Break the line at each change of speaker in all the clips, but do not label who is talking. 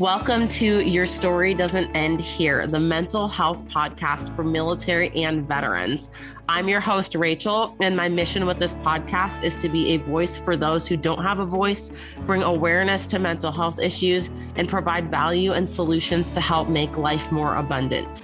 Welcome to Your Story Doesn't End Here, the mental health podcast for military and veterans. I'm your host, Rachel, and my mission with this podcast is to be a voice for those who don't have a voice, bring awareness to mental health issues, and provide value and solutions to help make life more abundant.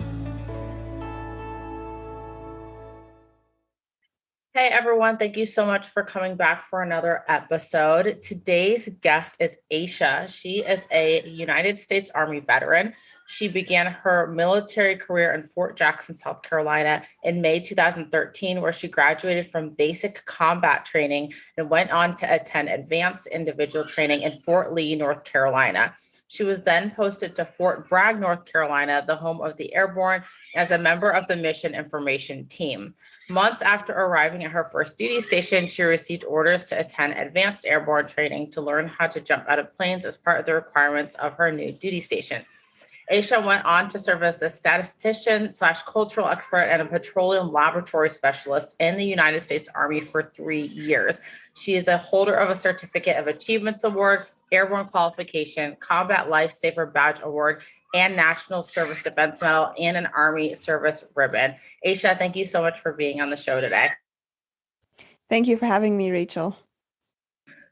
Hey everyone, thank you so much for coming back for another episode. Today's guest is Aisha. She is a United States Army veteran. She began her military career in Fort Jackson, South Carolina in May 2013, where she graduated from basic combat training and went on to attend advanced individual training in Fort Lee, North Carolina. She was then posted to Fort Bragg, North Carolina, the home of the airborne, as a member of the Mission Information Team. Months after arriving at her first duty station, she received orders to attend advanced airborne training to learn how to jump out of planes as part of the requirements of her new duty station. Aisha went on to serve as a statistician/cultural expert and a petroleum laboratory specialist in the United States Army for 3 years. She is a holder of a Certificate of Achievements Award, Airborne Qualification, Combat Lifesaver Badge Award, and National Service Defense Medal, and an Army Service Ribbon. Aisha, thank you so much for being on the show today.
Thank you for having me, Rachel.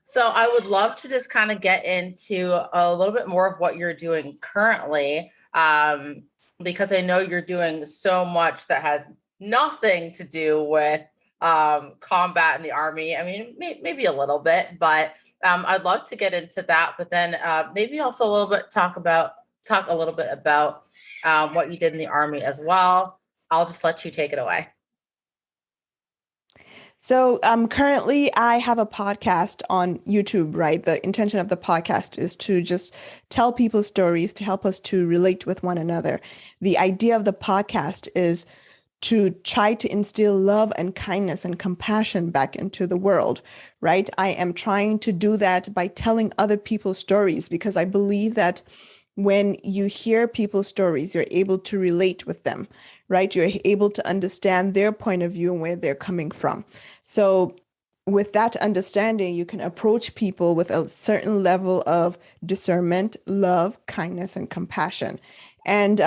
So I would love to just kind of get into a little bit more of what you're doing currently, because I know you're doing so much that has nothing to do with combat in the Army. I mean, maybe a little bit, but I'd love to get into that. But then maybe also a little bit talk a little bit about what you did in the Army as well. I'll just let you take it away.
So currently I have a podcast on YouTube, right? The intention of the podcast is to just tell people stories to help us to relate with one another. The idea of the podcast is to try to instill love and kindness and compassion back into the world, right? I am trying to do that by telling other people's stories, because I believe that when you hear people's stories, you're able to relate with them, right? You're able to understand their point of view and where they're coming from. So with that understanding, you can approach people with a certain level of discernment, love, kindness, and compassion. And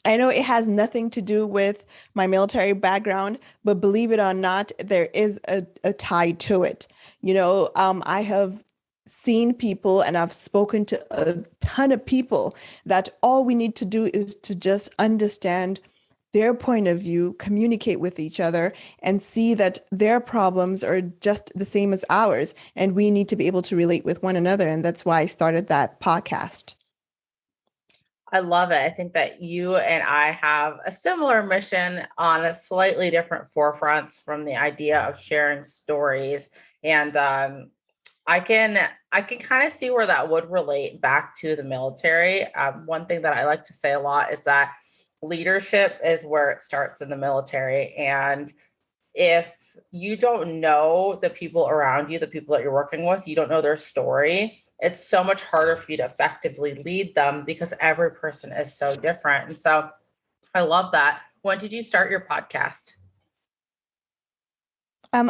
I know it has nothing to do with my military background, but believe it or not, there is a tie to it. I have seen people and I've spoken to a ton of people that all we need to do is to just understand their point of view, communicate with each other, and see that their problems are just the same as ours. And we need to be able to relate with one another. And that's why I started that podcast.
I love it. I think that you and I have a similar mission on a slightly different forefronts from the idea of sharing stories. And I can kind of see where that would relate back to the military. One thing that I like to say a lot is that leadership is where it starts in the military. And if you don't know the people around you, the people that you're working with, you don't know their story, it's so much harder for you to effectively lead them because every person is so different. And so I love that. When did you start your podcast?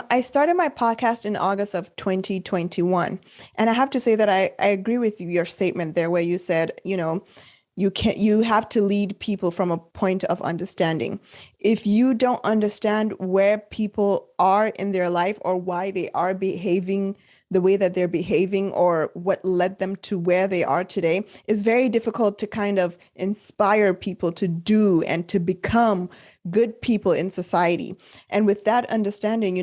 I started my podcast in August of 2021. And I have to say that I agree with your statement there where you said, you have to lead people from a point of understanding. If you don't understand where people are in their life or why they are behaving the way that they're behaving or what led them to where they are today, it's very difficult to kind of inspire people to do and to become good people in society. And with that understanding,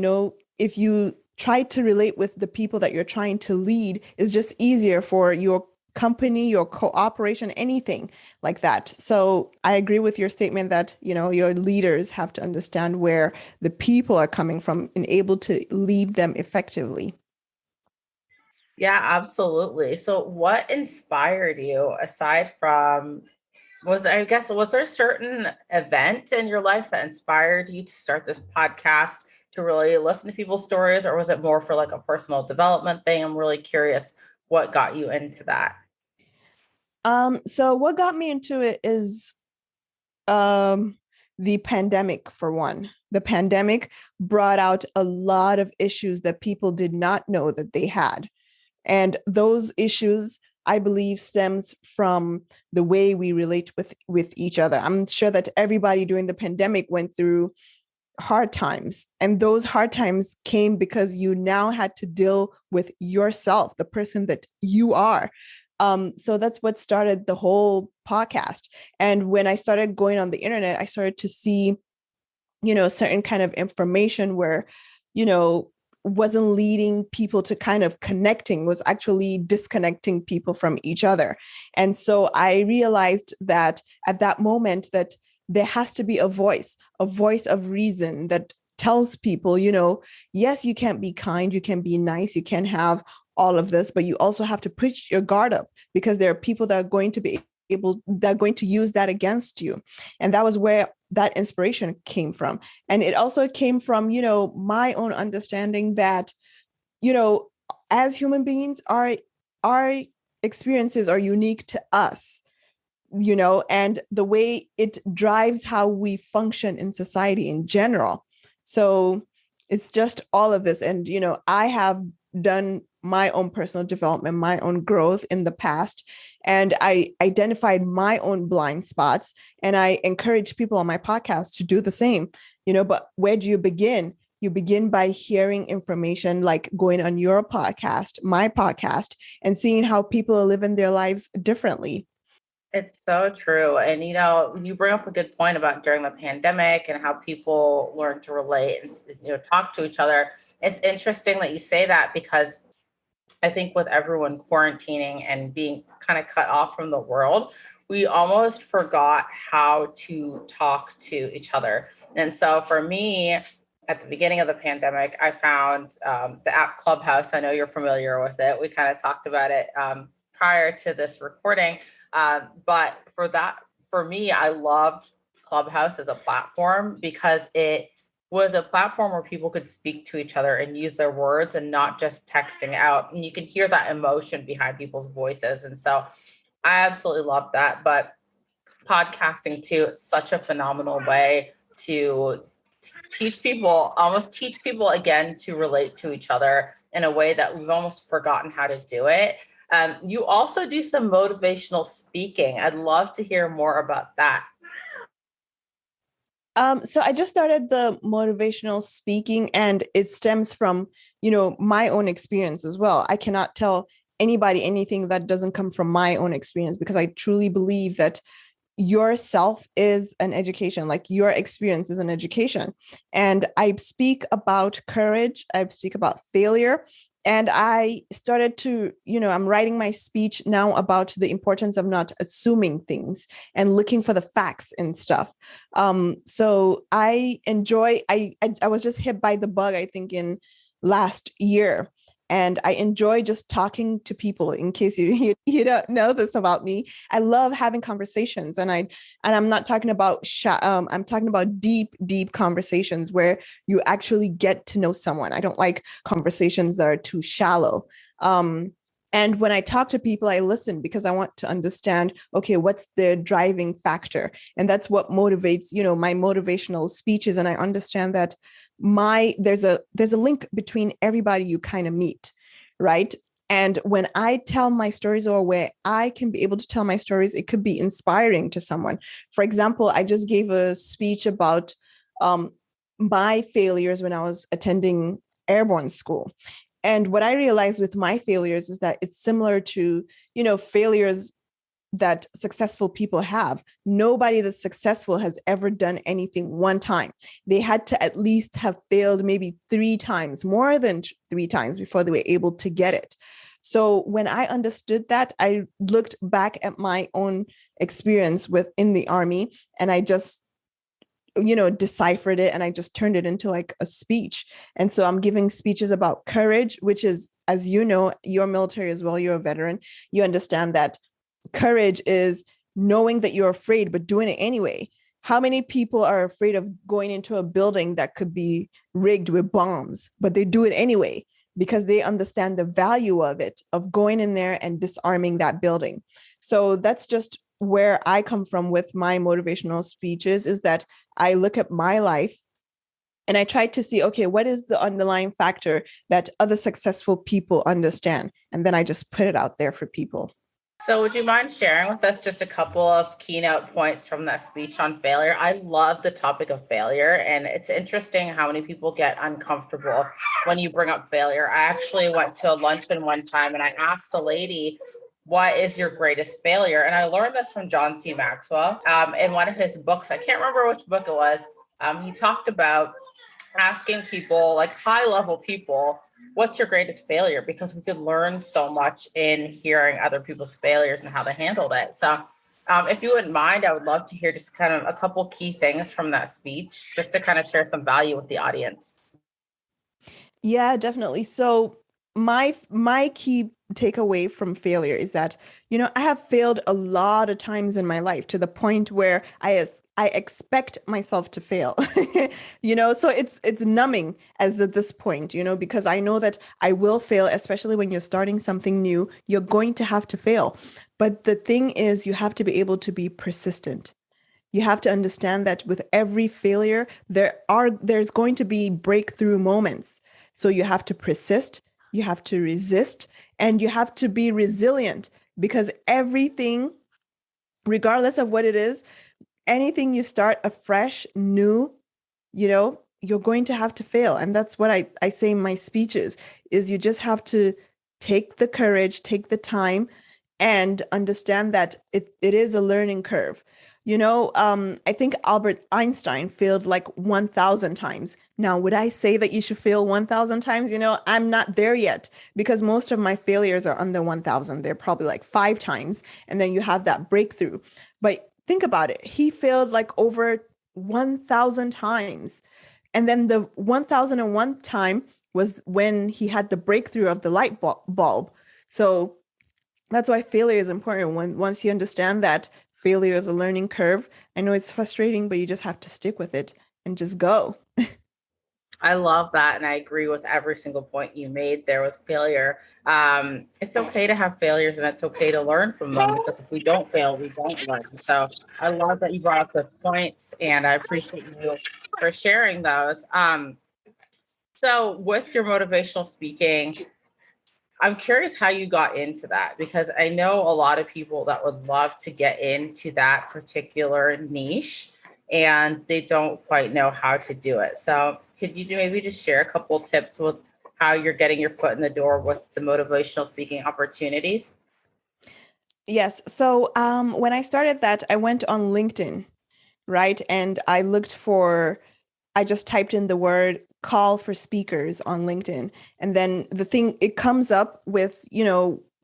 if you try to relate with the people that you're trying to lead, it's just easier for your company, your cooperation, anything like that. So I agree with your statement that, your leaders have to understand where the people are coming from and able to lead them effectively.
Yeah, absolutely. So what inspired you aside from, was there a certain event in your life that inspired you to start this podcast to really listen to people's stories, or was it more for like a personal development thing? I'm really curious what got you into that.
So what got me into it is the pandemic, for one. The pandemic brought out a lot of issues that people did not know that they had. And those issues I believe stems from the way we relate with each other. I'm sure that everybody during the pandemic went through hard times, and those hard times came because you now had to deal with yourself, the person that you are. So that's what started the whole podcast. And when I started going on the internet, I started to see, certain kind of information where, you know, wasn't leading people to kind of connecting, was actually disconnecting people from each other. And so I realized that at that moment that there has to be a voice of reason that tells people, yes, you can be kind, you can be nice, you can have all of this, but you also have to put your guard up, because there are people that are going to be that are going to use that against you. And that was where that inspiration came from. And it also came from, my own understanding that, you know, as human beings, our experiences are unique to us, and the way it drives how we function in society in general. So it's just all of this. And, I have done my own personal development, my own growth in the past, and I identified my own blind spots. And I encourage people on my podcast to do the same, but where do you begin? You begin by hearing information, like going on your podcast, my podcast, and seeing how people are living their lives differently.
It's so true. And, you bring up a good point about during the pandemic and how people learn to relate and, talk to each other. It's interesting that you say that, because I think with everyone quarantining and being kind of cut off from the world, we almost forgot how to talk to each other. And so for me, at the beginning of the pandemic, I found the app Clubhouse. I know you're familiar with it. We kind of talked about it prior to this recording. But for me, I loved Clubhouse as a platform, because it was a platform where people could speak to each other and use their words and not just texting out. And you can hear that emotion behind people's voices. And so I absolutely love that. But podcasting too, it's such a phenomenal way to almost teach people again to relate to each other in a way that we've almost forgotten how to do it. You also do some motivational speaking. I'd love to hear more about that.
So I just started the motivational speaking, and it stems from, my own experience as well. I cannot tell anybody anything that doesn't come from my own experience, because I truly believe that yourself is an education, like your experience is an education. And I speak about courage, I speak about failure. And I started to, I'm writing my speech now about the importance of not assuming things and looking for the facts and stuff. So I was just hit by the bug, I think, in last year. And I enjoy just talking to people. In case you don't know this about me, I love having conversations, and I'm not talking about I'm talking about deep conversations where you actually get to know someone. I don't like conversations that are too shallow. And when I talk to people, I listen, because I want to understand, okay, what's their driving factor? And that's what motivates, my motivational speeches. And I understand that there's a link between everybody you kind of meet, right? And when I tell my stories, or where I can be able to tell my stories, it could be inspiring to someone. For example, I just gave a speech about my failures when I was attending airborne school. And what I realized with my failures is that it's similar to, failures that successful people have. Nobody that's successful has ever done anything one time. They had to at least have failed maybe 3 times, more than 3 times, before they were able to get it. So when I understood that, I looked back at my own experience within the Army, and I just deciphered it, and I just turned it into like a speech. And so I'm giving speeches about courage, which is, as you know, you're military as well, you're a veteran, you understand that courage is knowing that you're afraid, but doing it anyway. How many people are afraid of going into a building that could be rigged with bombs, but they do it anyway, because they understand the value of it, of going in there and disarming that building. So that's just where I come from with my motivational speeches, is that I look at my life and I try to see, okay, what is the underlying factor that other successful people understand? And then I just put it out there for people.
So, would you mind sharing with us just a couple of keynote points from that speech on failure? I love the topic of failure, and it's interesting how many people get uncomfortable when you bring up failure. I actually went to a luncheon one time and I asked a lady, what is your greatest failure? And I learned this from John C. Maxwell in one of his books. I can't remember which book it was. He talked about asking people, like high level people, what's your greatest failure? Because we could learn so much in hearing other people's failures and how they handled it. So, if you wouldn't mind, I would love to hear just kind of a couple key things from that speech, just to kind of share some value with the audience.
Yeah, definitely. So my key takeaway from failure is that, I have failed a lot of times in my life to the point where I expect myself to fail. So it's numbing as at this point, because I know that I will fail, especially when you're starting something new, you're going to have to fail. But the thing is, you have to be able to be persistent. You have to understand that with every failure, there's going to be breakthrough moments. So you have to persist, you have to resist, and you have to be resilient because everything, regardless of what it is, anything you start afresh, new, you're going to have to fail. And that's what I say in my speeches is you just have to take the courage, take the time, and understand that it is a learning curve. I think Albert Einstein failed like 1,000 times. Now, would I say that you should fail 1,000 times? I'm not there yet because most of my failures are under 1,000. They're probably like 5 times. And then you have that breakthrough. But think about it. He failed like over 1,000 times. And then the 1,001 time was when he had the breakthrough of the light bulb. So that's why failure is important. Once you understand that failure is a learning curve, I know it's frustrating, but you just have to stick with it and just go.
I love that. And I agree with every single point you made there with failure. It's okay to have failures and it's okay to learn from them because if we don't fail, we don't learn. So I love that you brought up those points and I appreciate you for sharing those. So with your motivational speaking, I'm curious how you got into that because I know a lot of people that would love to get into that particular niche and they don't quite know how to do it. So, could you maybe just share a couple of tips with how you're getting your foot in the door with the motivational speaking opportunities?
Yes. So when I started that, I went on LinkedIn, right? And I just typed in the word call for speakers on LinkedIn. And then it comes up with,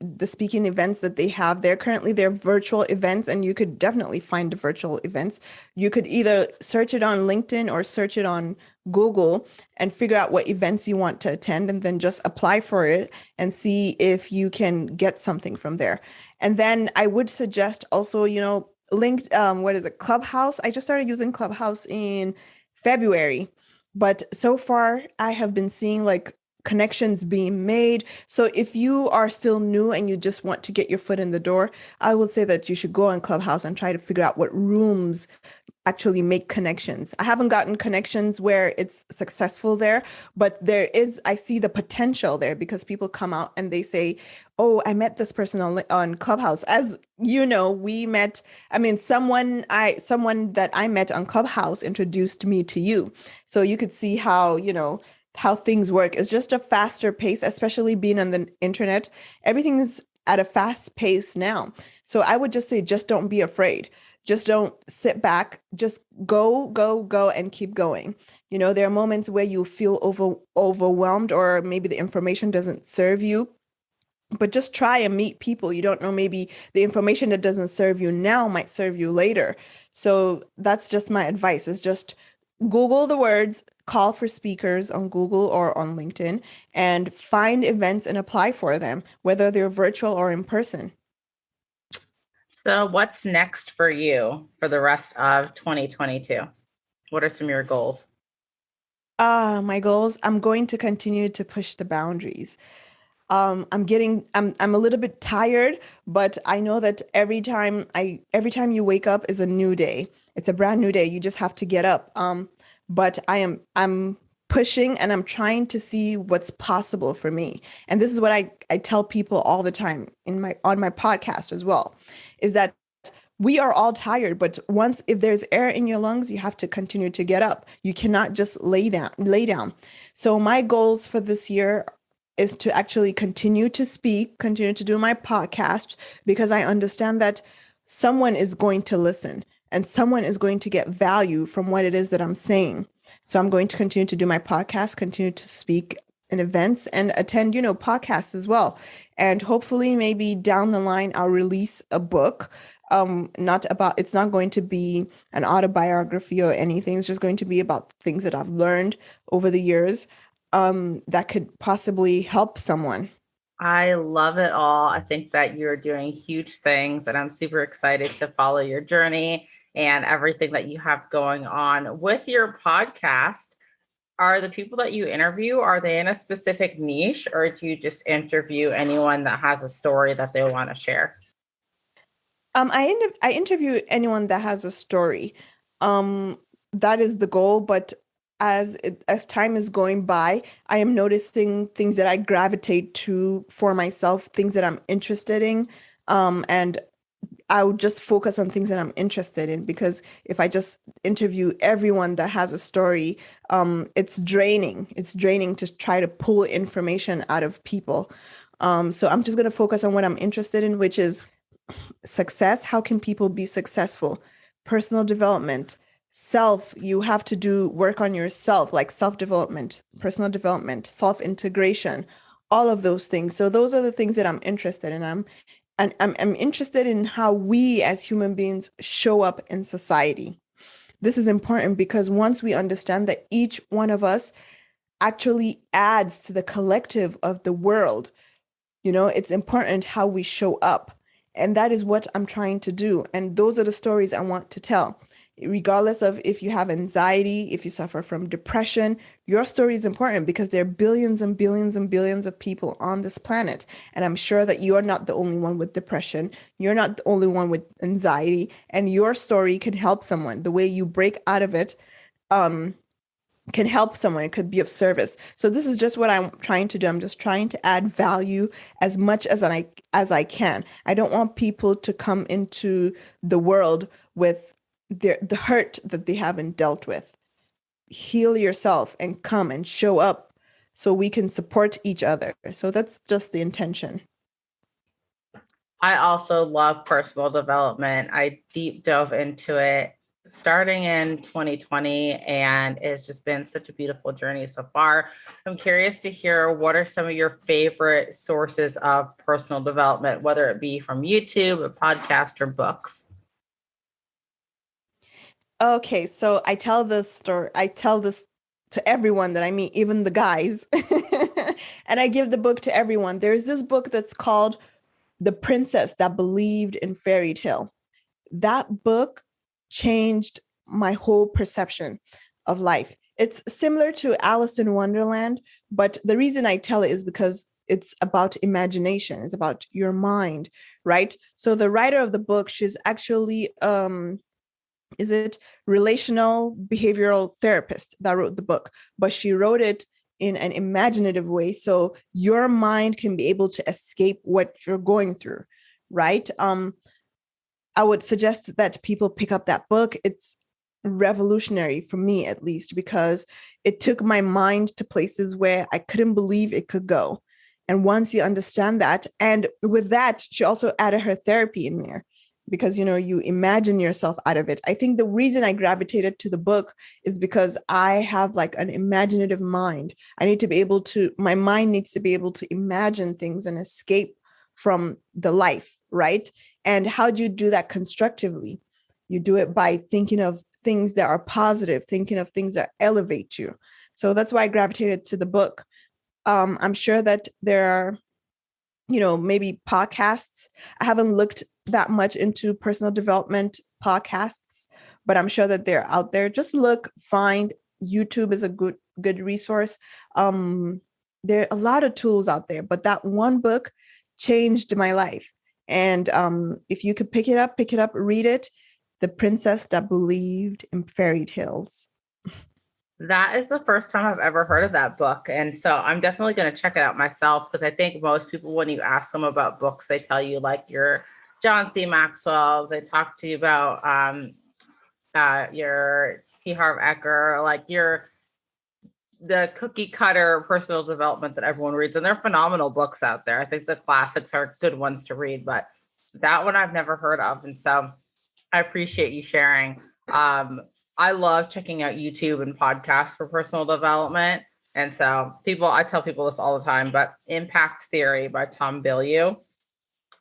the speaking events that they have there. Currently, they're virtual events, and you could definitely find the virtual events. You could either search it on LinkedIn or search it on Google and figure out what events you want to attend and then just apply for it and see if you can get something from there. And then I would suggest also, linked, what is it, Clubhouse. I just started using Clubhouse in February, but so far I have been seeing like connections being made. So if you are still new and you just want to get your foot in the door, I would say that you should go on Clubhouse and try to figure out what rooms actually make connections. I haven't gotten connections where it's successful there, but I see the potential there because people come out and they say, "Oh, I met this person on Clubhouse." As you know, we met, I mean, someone that I met on Clubhouse introduced me to you. So you could see how, how things work. It's just a faster pace, especially being on the internet. Everything is at a fast pace now. So I would just say, just don't be afraid. Just don't sit back. Just go, go, go, and keep going. There are moments where you feel overwhelmed, or maybe the information doesn't serve you. But just try and meet people. You don't know, maybe the information that doesn't serve you now might serve you later. So that's just my advice, is just Google the words call for speakers on Google or on LinkedIn and find events and apply for them, whether they're virtual or in person.
So, what's next for you for the rest of 2022? What are some of your goals?
My goals, I'm going to continue to push the boundaries. I'm a little bit tired, but I know that every time you wake up is a new day. It's a brand new day. You just have to get up. But I'm pushing and I'm trying to see what's possible for me. And this is what I tell people all the time on my podcast as well, is that we are all tired, but once if there's air in your lungs, you have to continue to get up. You cannot just lay down. So my goals for this year is to actually continue to speak, continue to do my podcast, because I understand that someone is going to listen and someone is going to get value from what it is that I'm saying. So I'm going to continue to do my podcast, continue to speak in events and attend, podcasts as well. And hopefully maybe down the line, I'll release a book. It's not going to be an autobiography or anything. It's just going to be about things that I've learned over the years, that could possibly help someone.
I love it all. I think that you're doing huge things, and I'm super excited to follow your journey and everything that you have going on with your podcast. Are the people that you interview, are they in a specific niche, or do you just interview anyone that has a story that they want to share?
I interview anyone that has a story. That is the goal, but as time is going by, I am noticing things that I gravitate to for myself, things that I'm interested in, and I would just focus on things that I'm interested in, because if I just interview everyone that has a story, it's draining. It's draining to try to pull information out of people. So I'm just going to focus on what I'm interested in, which is success. How can people be successful? Personal development, you have to do work on yourself, like self-development, personal development, self-integration, all of those things. So those are the things that I'm interested in. I'm interested in how we as human beings show up in society. This is important because once we understand that each one of us actually adds to the collective of the world, it's important how we show up. And that is what I'm trying to do. And those are the stories I want to tell. Regardless of if you have anxiety, if you suffer from depression, your story is important because there are billions and billions and billions of people on this planet. And I'm sure that you are not the only one with depression. You're not the only one with anxiety. And your story can help someone. The way you break out of it, can help someone. It could be of service. So this is just what I'm trying to do. I'm just trying to add value as much as I can. I don't want people to come into the world with the hurt that they haven't dealt with. Heal yourself and come and show up so we can support each other. So that's just the intention.
I also love personal development. I deep dove into it starting in 2020, and it's just been such a beautiful journey so far. I'm curious to hear, what are some of your favorite sources of personal development, whether it be from YouTube, a podcast, or books?
Okay, so I tell this story. I tell this to everyone that I meet, even the guys. And I give the book to everyone. There's this book that's called The Princess That Believed in Fairy Tale. That book changed my whole perception of life. It's similar to Alice in Wonderland, but the reason I tell it is because it's about imagination. It's about your mind, right? So the writer of the book, she's actually is it relational behavioral therapist that wrote the book, but she wrote it in an imaginative way so your mind can be able to escape what you're going through, right? I would suggest that people pick up that book. It's revolutionary for me, at least, because it took my mind to places where I couldn't believe it could go. And once you understand that, and with that, she also added her therapy in there, because you imagine yourself out of it. I think the reason I gravitated to the book is because I have like an imaginative mind. My mind needs to be able to imagine things and escape from the life, right? And how do you do that constructively? You do it by thinking of things that are positive, thinking of things that elevate you. So that's why I gravitated to the book. I'm sure that there are, maybe podcasts. I haven't looked that much into personal development podcasts, but I'm sure that they're out there. Just find YouTube is a good resource. There are a lot of tools out there, but that one book changed my life. And if you could pick it up, read it. The Princess That Believed in Fairy Tales.
That is the first time I've ever heard of that book. And so I'm definitely going to check it out myself because I think most people, when you ask them about books, they tell you like your John C. Maxwell's, they talk to you about your T. Harv Eker, like your the cookie cutter personal development that everyone reads. And they're phenomenal books out there. I think the classics are good ones to read, but that one I've never heard of. And so I appreciate you sharing. I love checking out YouTube and podcasts for personal development. And so I tell people this all the time, but Impact Theory by Tom Bilyeu,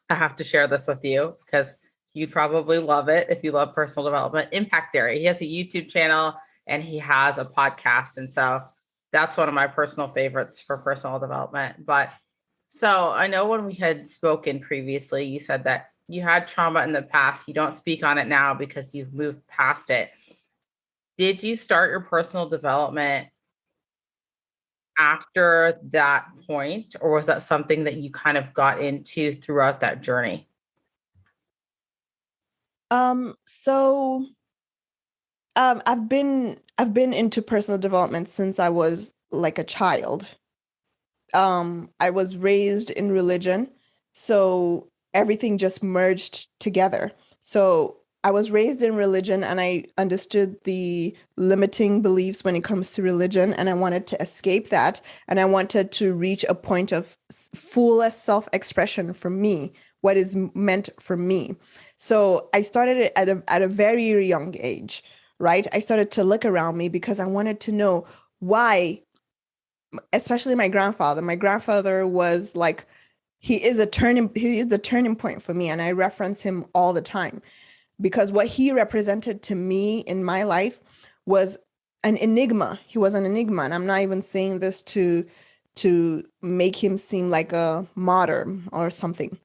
I have to share this with you because you'd probably love it if you love personal development. Impact Theory. He has a YouTube channel and he has a podcast. And so that's one of my personal favorites for personal development. But so I know when we had spoken previously, you said that you had trauma in the past. You don't speak on it now because you've moved past it. Did you start your personal development after that point, or was that something that you kind of got into throughout that journey?
So I've been into personal development since I was like a child. I was raised in religion, so everything just merged together. So I was raised in religion and I understood the limiting beliefs when it comes to religion, and I wanted to escape that. And I wanted to reach a point of fullest self-expression for me, what is meant for me. So I started it at a very young age, right? I started to look around me because I wanted to know why, especially my grandfather. My grandfather was like, he is the turning point for me, and I reference him all the time because what he represented to me in my life was an enigma. He was an enigma, and I'm not even saying this to make him seem like a martyr or something.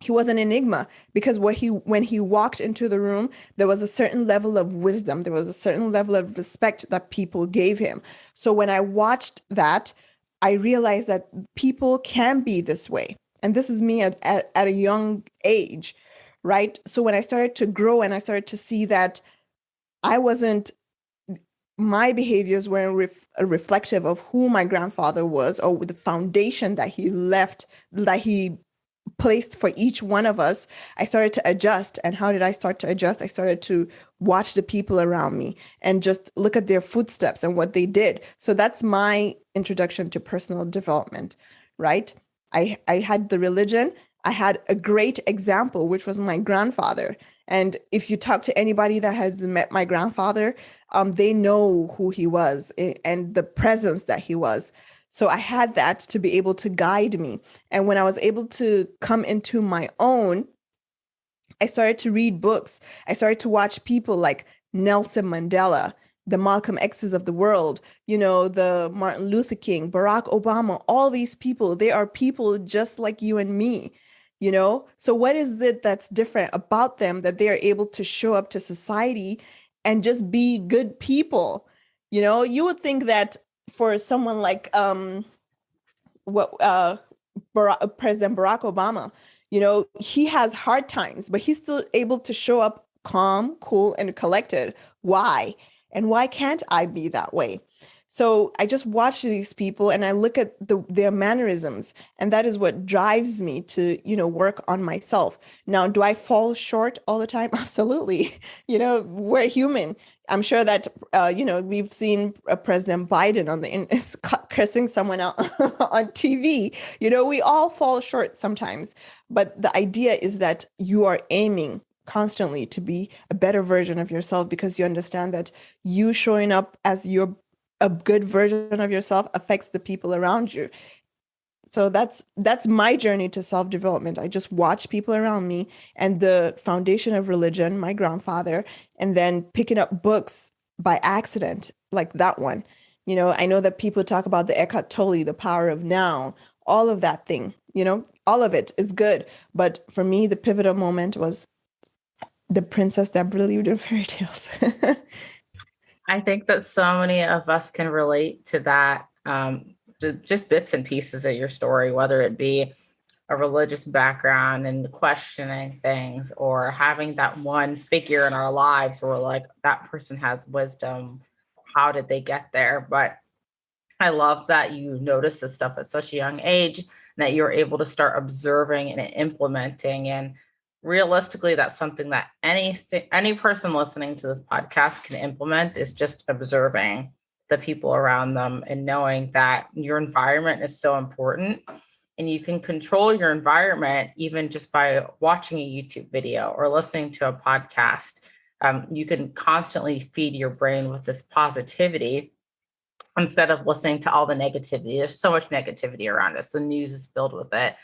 He was an enigma because when he walked into the room, there was a certain level of wisdom, there was a certain level of respect that people gave him. So when I watched that, I realized that people can be this way. And this is me at a young age, right? So when I started to grow and I started to see that I wasn't, my behaviors weren't reflective of who my grandfather was or the foundation that he left, that he placed for each one of us, I started to adjust. And how did I start to adjust? I started to watch the people around me and just look at their footsteps and what they did. So that's my introduction to personal development, right? I had the religion. I had a great example, which was my grandfather. And if you talk to anybody that has met my grandfather, they know who he was and the presence that he was. So I had that to be able to guide me. And when I was able to come into my own, I started to read books. I started to watch people like Nelson Mandela, the Malcolm X's of the world, the Martin Luther King, Barack Obama, all these people, they are people just like you and me. So what is it that's different about them that they are able to show up to society and just be good people? You would think that for someone like what President Barack Obama, he has hard times, but he's still able to show up calm, cool, and collected. Why? And why can't I be that way? So I just watch these people and I look at their mannerisms, and that is what drives me to, work on myself. Now, do I fall short all the time? Absolutely. We're human. I'm sure that we've seen President Biden cursing someone out on TV. We all fall short sometimes, but the idea is that you are aiming constantly to be a better version of yourself because you understand that you showing up as a good version of yourself affects the people around you. So that's my journey to self-development. I just watch people around me and the foundation of religion, my grandfather, and then picking up books by accident, like that one. I know that people talk about the Eckhart Tolle, the power of now, all of that thing, all of it is good. But for me, the pivotal moment was the princess that believed in fairy tales.
I think that so many of us can relate to that, just bits and pieces of your story, whether it be a religious background and questioning things, or having that one figure in our lives where like that person has wisdom, how did they get there? But I love that you notice this stuff at such a young age and that you're able to start observing and implementing. And realistically, that's something that any person listening to this podcast can implement, is just observing the people around them and knowing that your environment is so important. And you can control your environment even just by watching a YouTube video or listening to a podcast. You can constantly feed your brain with this positivity instead of listening to all the negativity. There's so much negativity around us. The news is filled with it.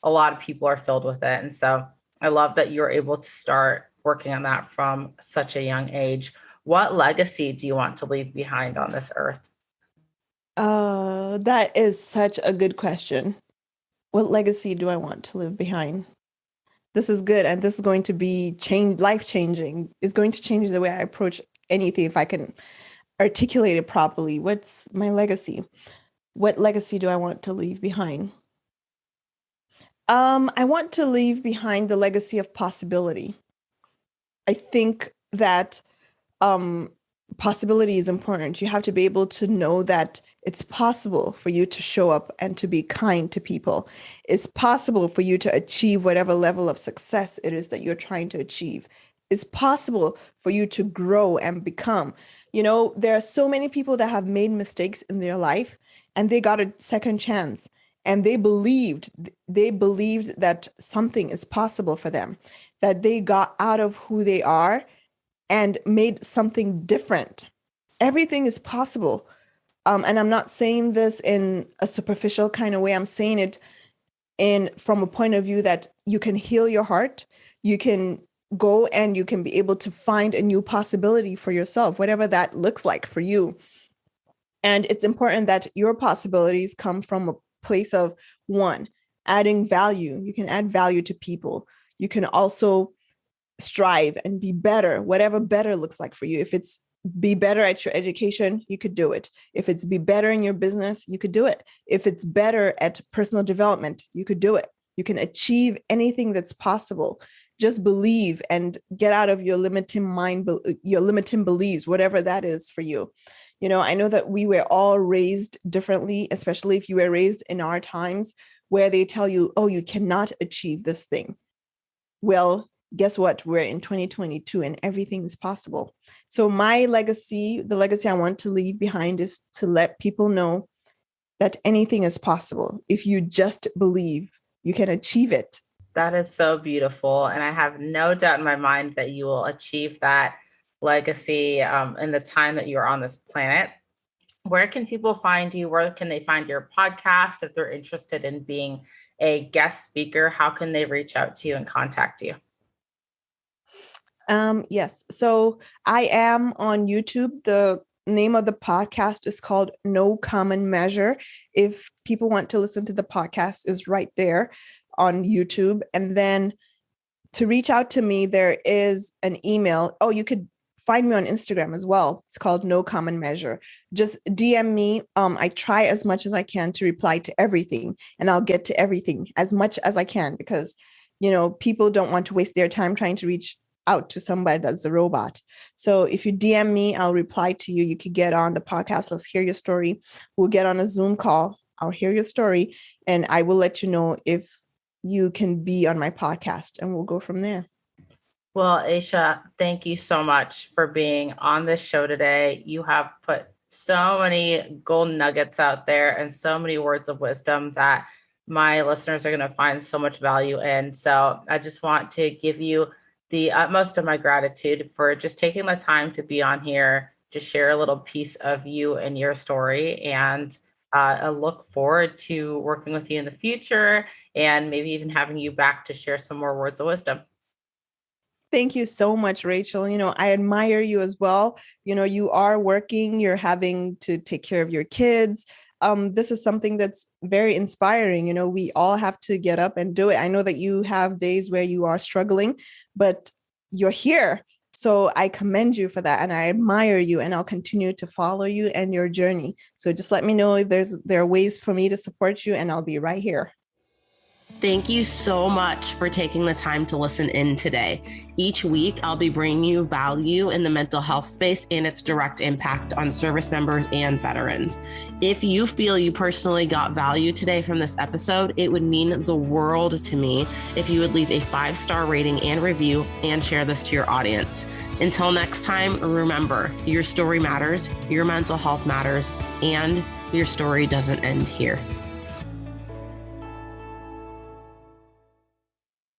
A lot of people are filled with it. And so I love that you're able to start working on that from such a young age. What legacy do you want to leave behind on this earth?
That is such a good question. What legacy do I want to leave behind? This is good. And this is going to be life-changing. It's going to change the way I approach anything if I can articulate it properly. What's my legacy? What legacy do I want to leave behind? I want to leave behind the legacy of possibility. I think that possibility is important. You have to be able to know that it's possible for you to show up and to be kind to people. It's possible for you to achieve whatever level of success it is that you're trying to achieve. It's possible for you to grow and become. There are so many people that have made mistakes in their life and they got a second chance, and they believed that something is possible for them, that they got out of who they are and made something different. Everything is possible. And I'm not saying this in a superficial kind of way. I'm saying it from a point of view that you can heal your heart. You can go and you can be able to find a new possibility for yourself, whatever that looks like for you. And it's important that your possibilities come from a place of, one, adding value. You can add value to people. You can also strive and be better, whatever better looks like for you. If it's be better at your education, you could do it. If it's be better in your business, you could do it. If it's better at personal development, you could do it. You can achieve anything that's possible. Just believe and get out of your limiting mind, your limiting beliefs, whatever that is for you. I know that we were all raised differently, especially if you were raised in our times where they tell you, oh, you cannot achieve this thing. Well, guess what? We're in 2022 and everything is possible. So my legacy, the legacy I want to leave behind, is to let people know that anything is possible. If you just believe, you can achieve it.
That is so beautiful. And I have no doubt in my mind that you will achieve that legacy in the time that you're on this planet. Where can people find you? Where can they find your podcast? If they're interested in being a guest speaker, how can they reach out to you and contact you?
Yes. So I am on YouTube. The name of the podcast is called No Common Measure. If people want to listen to the podcast, is right there on YouTube. And then to reach out to me, there is an email. Oh, you could find me on Instagram as well. It's called No Common Measure. Just DM me. I try as much as I can to reply to everything, and I'll get to everything as much as I can, because, people don't want to waste their time trying to reach out to somebody that's a robot. So if you DM me, I'll reply to you. You could get on the podcast. Let's hear your story. We'll get on a Zoom call. I'll hear your story, and I will let you know if you can be on my podcast, and we'll go from there.
Well, Aisha, thank you so much for being on this show today. You have put so many golden nuggets out there and so many words of wisdom that my listeners are going to find so much value in. So I just want to give you the utmost of my gratitude for just taking the time to be on here, to share a little piece of you and your story. And I look forward to working with you in the future and maybe even having you back to share some more words of wisdom.
Thank you so much, Rachel. I admire you as well. You are working, you're having to take care of your kids. This is something that's very inspiring. We all have to get up and do it. I know that you have days where you are struggling, but you're here. So I commend you for that. And I admire you, and I'll continue to follow you and your journey. So just let me know if there are ways for me to support you, and I'll be right here.
Thank you so much for taking the time to listen in today. Each week, I'll be bringing you value in the mental health space and its direct impact on service members and veterans. If you feel you personally got value today from this episode, it would mean the world to me if you would leave a 5-star rating and review and share this to your audience. Until next time, remember, your story matters, your mental health matters, and your story doesn't end here.